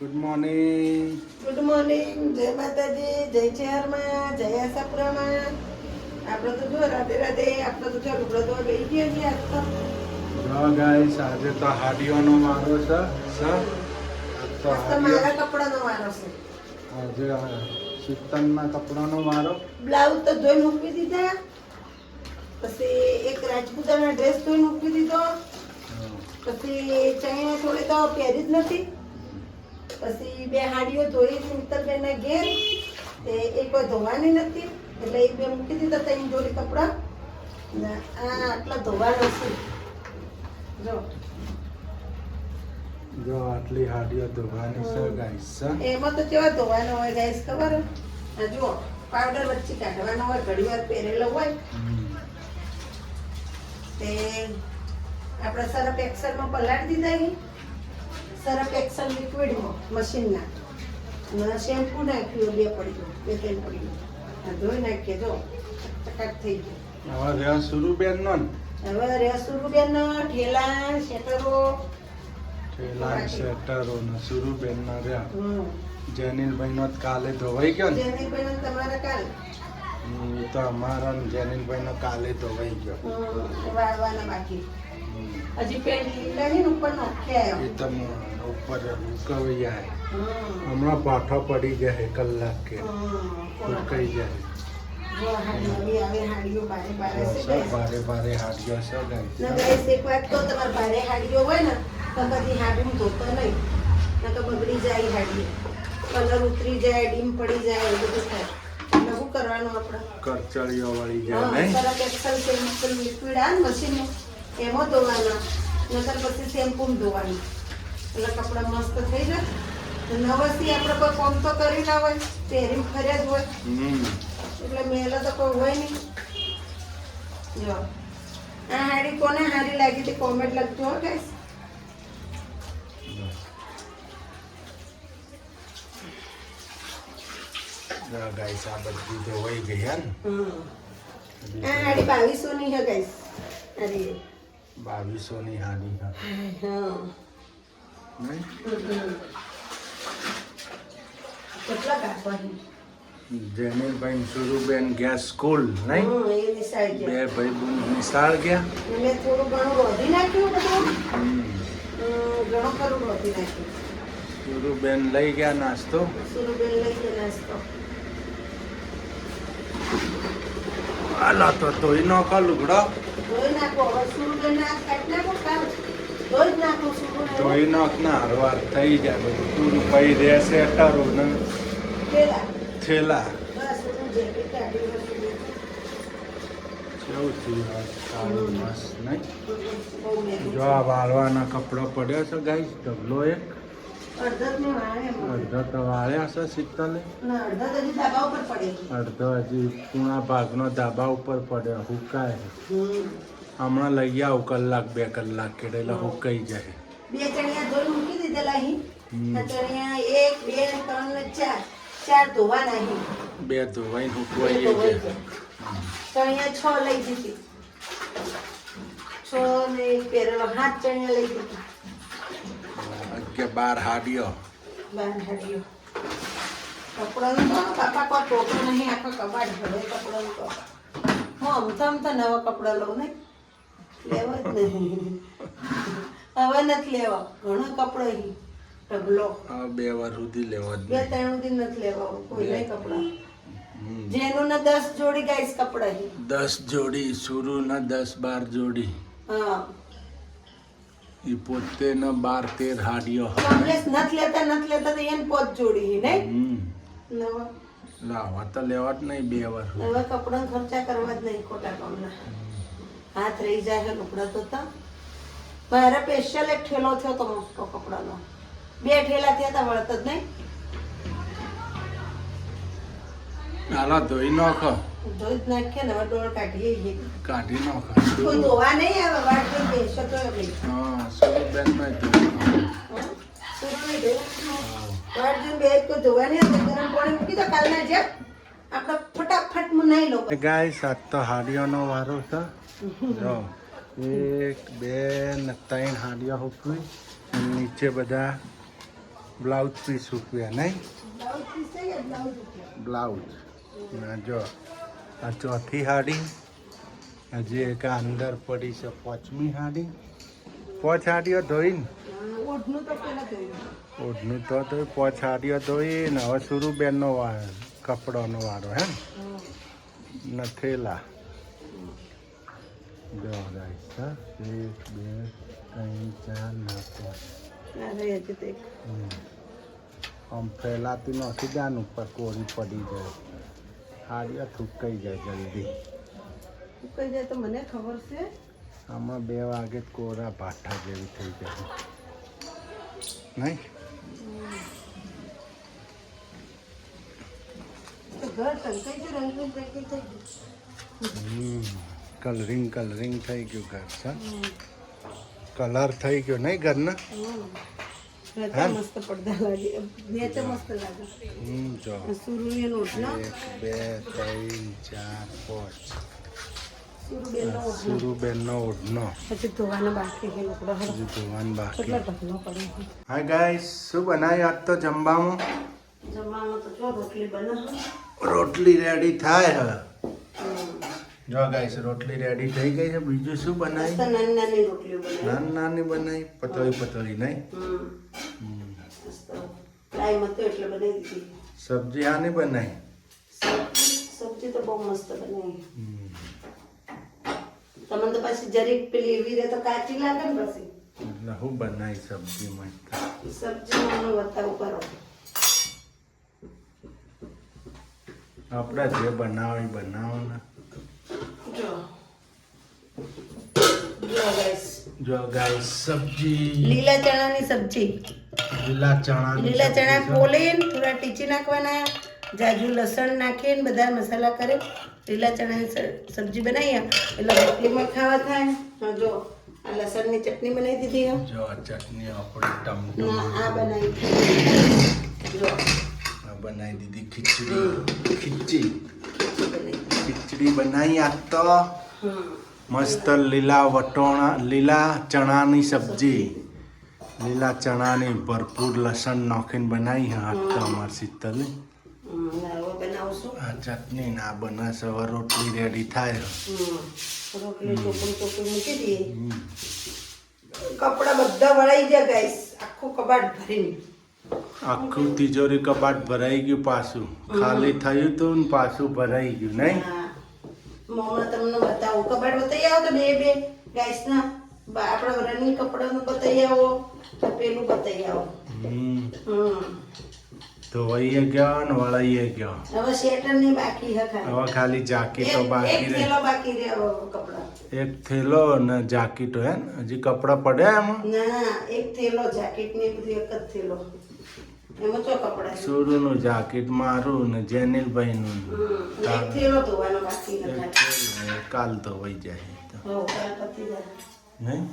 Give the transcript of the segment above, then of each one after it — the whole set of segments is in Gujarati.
Good morning. Good morning. જય માતાજી, જય ચેરમાં, જય આશાપુરામાં. આપણે તો જો રાધે રાધે. આપણે તો જો લુગડો તો લઈ ગયા છીએ આજ તો. જો ગાઈસ આજે તો હાડીઓનો વારો છે. આજ તો મારા કપડાનો વારો છે. આજે શીતલના કપડાનો વારો. બ્લાઉઝ તો ધોઈ મૂકી દીધા. પછી એક રાજપૂતાના ડ્રેસ ધોઈ મૂકી દીધો. પછી ચણિયા થોડી તો પહેરી જ નથી. પછી બે હાડીઓ ધોઈ શીતલબેનના ઘેર એ કોઈ ધોવાની નથી એટલે એક બે મૂકી દીધા ત્રણ જોડી કપડાં. આ આટલા ધોવાના છે. જો આટલી હાડીઓ ધોવાની છે ગાઈસ. એમાં તો કેવા ધોવાના હોય ગાઈસ ખબર? આ જુઓ પાવડર વચ્ચે કાઢવાનો હોય, ઘડી વાર પહેરેલો હોય તે આપણે સરફ એક્સલમાં પલાળી દીધા. સરફ એક્સલ લિક્વિડમાં મશીનના અને શેમ્પુ નાખ્યું બે ત્રણ પડીઓ ધોઈ નાખીએ. જો ચટાક થઈ ગયું. હવે રહ્યા સુરુબેન નો હવે રેસુરુબેન ઠેલા શેટરો ને સુરુબેન ના રહ્યા. જેનિલભાઈ નો કાલે ધોવાઈ ગયો ને. જેનીભાઈ તમારા કાલ એ તો અમારા જેનિલભાઈ નો કાલે ધોવાઈ ગયો. વાળવાના બાકી હજી પેન્ટ લીલા છે ને ઉપર નાખી આવ્યો. એ તો ઉપર ઉકવાઈ જાય. હમણાં પાઠો પડી જાય કલાક કે ઉકાઈ જાય. જો હાડીઓ બી આવે, હાડીઓ બારે બારે છે ગાઈસ. બારે બારે હાડીઓ છે ગાઈસ. ના ગાઈસ એક વાત તો તમારે ભારે હાડીઓ હોય ને તો કદી હાડીમાં ધોતો નહીં, ના તો બગડી જાય હાડી, કલર ઉતરી જાય, ડીમ પડી જાય, એવું બધું થાય. એટલે શું કરવાનું આપણે? કરચળીઓ વળી જાય નહીં. સરફ એક્સલ શેમ્પુ લિક્વિડ આ મશીનનું એમાં ધોવાના, નતર પછી શેમ્પુમાં ધોવાનું એટલે કપડાં મસ્ત થઈ જાય. નવસથી આપણે કોઈ કામ તો કરી ના હોય, પહેરીને ફર્યા જ હોય એટલે મેલા તો કોઈ હોય નહીં. જો આ હાડી કોને હારી લાગી હતી કોમેન્ટ લખજો હો ગાઈસ. ગાઈસ આ બધી ધોવાઈ ગઈ હે ને. આ હાડી 2200 ની છે ગાઈસ. અરે 2200 ની હાડી છે હા નહીં. કેટલા કાપવાની? જેનિલભાઈ સુરુબેન ગયા સ્કૂલ નહીં. એ નિશાળ બે ગયા. ભાઈ બહેન નિશાળ ગયા. મેં થોડું ઘણું રોધી નાખ્યું બધું. ઘણું ખરું રોધી નાખ્યું. સુરુબેન લઈ ગયા નાસ્તો. સુરુબેન લઈ ગયા નાસ્તો. હાલો તો તોય નાખો લુગડો. ધોઈ નાખો. હવે સુરુબેન ના કાઢી નાખો કામ. ધોઈ જ નાખો સુરુબેન. તોય નાખ ના હરવાર થઈ જાય બધું. પૂરું પઈ રહેશે અટારો ને પેલા થેલા. બસ હું જેકેટ કાઢી નાખું. કેવું થયું સારું મસ્ત નહીં. બહુ મહેંગું. જો આ વાળવાના કપડા પડ્યા છે ગાઈસ. ઢગલો એક અડધા જ મેં વાળે એમ. અડધો તો વાળ્યા છે શીતલે. ના અડધા તો હજી ધાબા ઉપર પડે. અડધો હજી પૂણા ભાગનો ધાબા ઉપર પડ્યો હુકાય. હમણાં લઈ આવું કલાક બે કલાક કે એટલે હુકાઈ જાય. બે ચણિયા ધોઈ મૂકી દીધેલા અહીં. આ ચણિયા 1 2 3 ને 4 ધોવાના અહીં. બે ધોવાઈને બે હુકવાઈ ધોવાઈ જાય. ગયા. ચણિયા 6 લઈ દીધી. 6 ને એક પહેરેલો 7 ચણિયા લઈ દીધી. 12 હાડીઓ. બાર હાડીઓ. કપડાનું તો બાપા કોઈ ટોટો નહીં, આખો કબાટ ભરે કપડાનું તો. હું અમથા નવા કપડા લઉં ને લેવા જ નહીં. હવે નથી લેવા. ઘણો કપડો અહીં ઢગલો. આ 2 વાર સુધી લેવા જ 2 નહીં. 3 સુધી નથી લેવા કોઈ નહીં કપડા. જેનું ને 10 જોડી ગાઈસ કપડા અહીં. 10 જોડી સુરુ ના 10-12 જોડી. હા ઈ પોતે ને 12-13 હાડીઓ. કમલેશ નથી લેતા તો એને 5 જોડી અહીં નહીં નવા. લાવા તો લેવા જ નહીં 2 વાર. હવે કપડાં ખર્ચા કરવા જ નહીં ખોટા કામના. હાથ રહી જાય છે લુગડા ધોતા. મારે સ્પેશિયલ એક ઠેલો થયો તો મોટો કપડાનો. 2 ઠેલા થયા હતા વળત જ નહીં. હાલો ધોઈ નાખો. ધોઈ જ નાખીએ ને હવે ડોળ કાઢીએ છીએ. કાઢી નાખો. કોઈ ધોવા નહીં આવે વાટ જોઈ બેસો તો એમ નહીં. હા સુરુબેન માં ધોઈ નાખો. શું નહીં ધોવું? વાટ જોઈને બે કોઈ ધોવા નહીં આવે. ગરમ પાણી મૂકી દો કાલના જેમ. આપણે ફટાફટ નહીં લો. ગાઈસ આજ તો હાડીઓનો વારો છે. જો 1 2 ને 3 હાડીઓ હુકવી. નીચે બધા બ્લાઉઝ પીસ રૂપિયા નહીં બ્લાઉઝ પીસ છે કે બ્લાઉઝ રૂપિયા બ્લાઉઝ ના જો આ ચોથી હાડી હજી એક આ અંદર પડી છે પાંચમી હાડી પાંચ હાડીઓ ધોઈને ઓઢનું તો પેલા જોયું ઓઢનું તો પાંચ હાડીઓ ધોઈને હવે સુરુબેનનો કપડાનો વારો હે ને નથેલા જો ગાઈસ હા 1 2 3 4 ને 5 આમ ફેલાતી નથી જાન ઉપર કોરી પડી જાય હાડીઓ થૂકાઈ જાય જલ્દી કઈ જાય તો મને ખબર છે આમાં 2 વાગે કોરા ભાઠા જેવી થઈ જાય નહીં તો ઘર ટંકાઈ ગયું રંગીન રંગીન થઈ ગયું કલરિંગ થઈ ગયું ઘર સર કલર થઈ ગયો નહીં ઘરના રજા મસ્ત પડદા લાગે નેચે મસ્ત લાગે જો સુરુની નોટ ના 1 2 3 4 5 સુરુબેનનો ઓઢનો સુરુબેનનો ઓઢનો પછી ધોવાનો બાકી છે લોકડો હજી ધોવાનું બાકી કેટલા ઢગલો પડે હાય ગાઈસ શું બનાવ્યું આજ તો જમવામાં જમવામાં તો જો રોટલી બનાવો રોટલી રેડી થાય હવે જો ગાઈસ રોટલી રેડી થઈ ગઈ છે બીજું શું બનાવી નાની નાની રોટલીઓ બનાવી નાની બનાવી પતળી નહીં ટાઈમ હતો એટલે બનાવી દીધી સબ્જી આની બનાવી સબ્જી તો બહુ મસ્ત બનાવી તમને તો પાછી જરીક પેલી એવી રહે તો કાચી લાગે ને પછી એટલે હું બનાવી સબ્જી મસ્ત સબ્જી મને બતાવું કરો આપણે જે બનાવી બનાવો ને જો ગાઈસ જો ગાઈસ સબ્જી લીલા ચણાની સબ્જી લીલા ચણા ફોલીને થોડા ટીચી નાખવાના જાજુ લસણ નાખીને બધા મસાલા કરે લીલા ચણાની સબ્જી બનાવી એટલે રોટલીમાં ખાવા થાય જો આ લસણની ચટણી બનાવી દીધી જો આ ચટણી આપણી ટમટમ આ બનાવી જો આ બનાવી દીધી ખીચડી બનાવી આજ તો મસ્ત લીલા ચણાની સબ્જી લીલા ચણાની ભરપૂર લસણ નાખીને બનાવી આજ તો અમારી શીતલ આ ચટણી ના બનાવશે હવે રોટલી રેડી થાય રોટલી ચોપડી મૂકી દઈએ કપડા બધા વળાઈ ગયા ગાઈસ આખું કબાટ ભરીને આખું તિજોરી કબાટ ભરાઈ ગયું પાછું ખાલી થયું તું ને પાછું ભરાઈ ગયું નહીં હમણાં તમને બતાવું કબાટ બતાવી આવો તો બે ગાઈસ ના આપણા રનિંગ કપડાનું બતાવી આવો તો પેલું બતાવી આવો ધોવાઈએ ગયો ને વળાઈએ ગયો હવે શેટર ની બાકી હે હવે ખાલી જાકીટો બાકી એક થેલો બાકી રહે હવે કપડા એક થેલો ને જાકીટો હે ને હજી કપડા પડ્યા એમાં ના એક થેલો જાકેટ ને બધું એક જ થેલો એમાં તો કપડા સુરુનું જાકીટ મારું ને જેનિલભાઈનું એક થેલો ધોવાનો બાકી કાલ ધોવાઈ જાય કાલ પતી જાય નહીં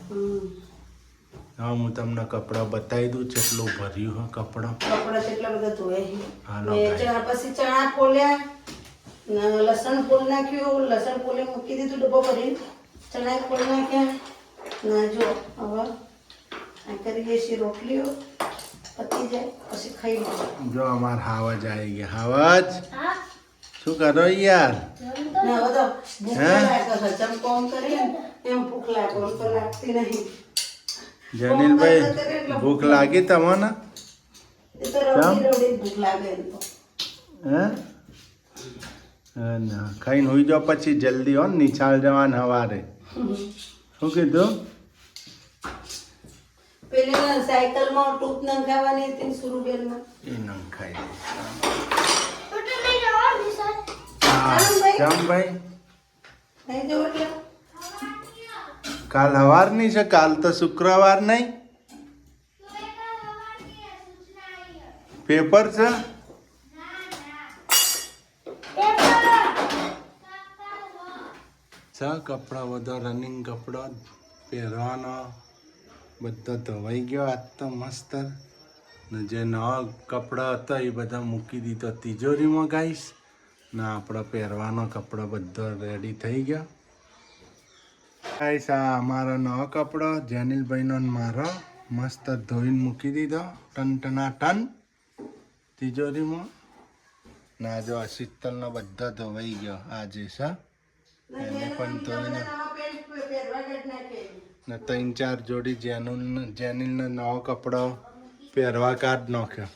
હા હું તમને કપડાં બતાવી દઉં કેટલું ભર્યું હે કપડાં કેટલા બધા ધોયા હાલો પછી ચણા ફોલ્યા લસણ ફોલ નાખ્યું લસણ ફોલે મૂકી દીધું ડબ્બો ભરીને ચણા ફોલ નાખ્યા ના જો હવે આ કરીએ છીએ રોટલીઓ પતી જાય પછી ખાઈ લઈએ જો અમાર હાવજ આવી ગયા હાવજ શું કરો યાર ના હવે તો ભૂખ લાગે હજમ કોમ કરીએ એમ ભૂખ લાગે એમ તો લાગતી નહીં જનીલભાઈ ભૂખ લાગી તમને એ તો રવડી ભૂખ લાગે એમ તો હે ના ખાઈને હોઈ જાઓ પછી જલ્દી હો નિશાળ જવાન હવારે શું કીધું પેલી સાયકલમાં ટૂપ નંખાવાની હતી સુરુબેનમાં એ નંખાઈ ભાઈ નહીં જવું એટલે કાલ હવારની છે કાલ તો શુક્રવાર નહીં પેપર છે કપડા બધા રનિંગ કપડા પહેરવાનો બધા ધોવાઈ ગયો આજ તો મસ્ત ને જે નવા કપડા હતા એ બધા મૂકી દીધો તિજોરીમાં ગાઈશ ને આપણા પહેરવાનો કપડા બધા રેડી થઈ ગયા ગાઈસ આ અમારો નવો કપડો જેનિલભાઈનો ને મારો મસ્ત ધોઈને મૂકી દીધો ટન તિજોરીમાં. ના જો આ શીતલનો બધો ધોવાઈ ગયો આજે સા એને પણ ધોઈને ને 3-4 જોડી જેનિલનો નવો કપડો પહેરવા કાઢ નાખ્યો.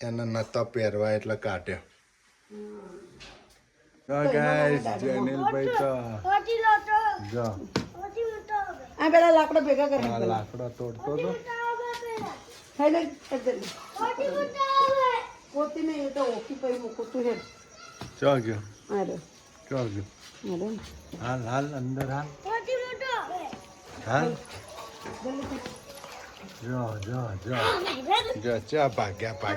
એને નતો પહેરવા એટલે કાઢ્યો. ગાઈસ જેનિલભાઈ તો જો આ પેલા લાકડા ભેગા કરી આ લાકડો તોડતો તો. પોતી નહીં તો ઓકી પૈ મૂકું તું હેડ. ચો ગયો અરે ચો ગયો. અરે હાલ અંદર હાલ. જો ચા ભાગ્યા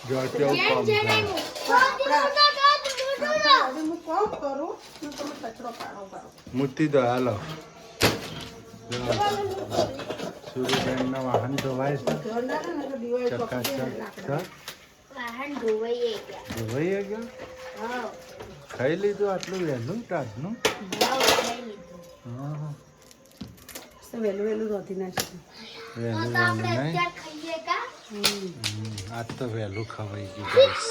જો કેવું કામ કરે. હું કોમ કરું તમે કચરો કાઢો કરો. મૂકી દો હાલો. સૂર્યબેનના વાહન ધોવાય છે. ચકાચક ધોવાઈ ગયો. ખાઈ લીધું આટલું વહેલું ટાટનું. વહેલું વહેલું રોતી નાખી. વહેલું નહીં આજ તો વહેલું ખવાઈ ગયું guys.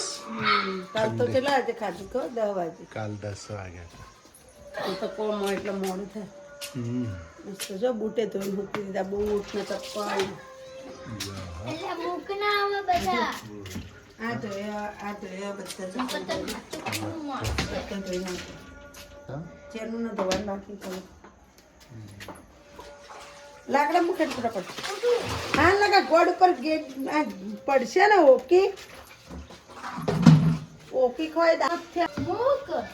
કાલ તો કેટલા વાગે ખાધું કહો 10 વાગે. કાલ 10 વાગ્યા. એ તો કોમ હોય એટલે મોડું થાય. મસ્ત જો બૂટે ધોઈને મૂકી દીધા. બૂટ ને ચપ્પલ આ ધોયા બધા ધોઈ નાખ્યા. ચેરનું ને ધોવાનું બાકી કરું. લાકડા મૂકે ફટાફટ. હા લગા ગોડ ઉપર ગેટ પડશે ને ઓકી ખોય દાંત થયા.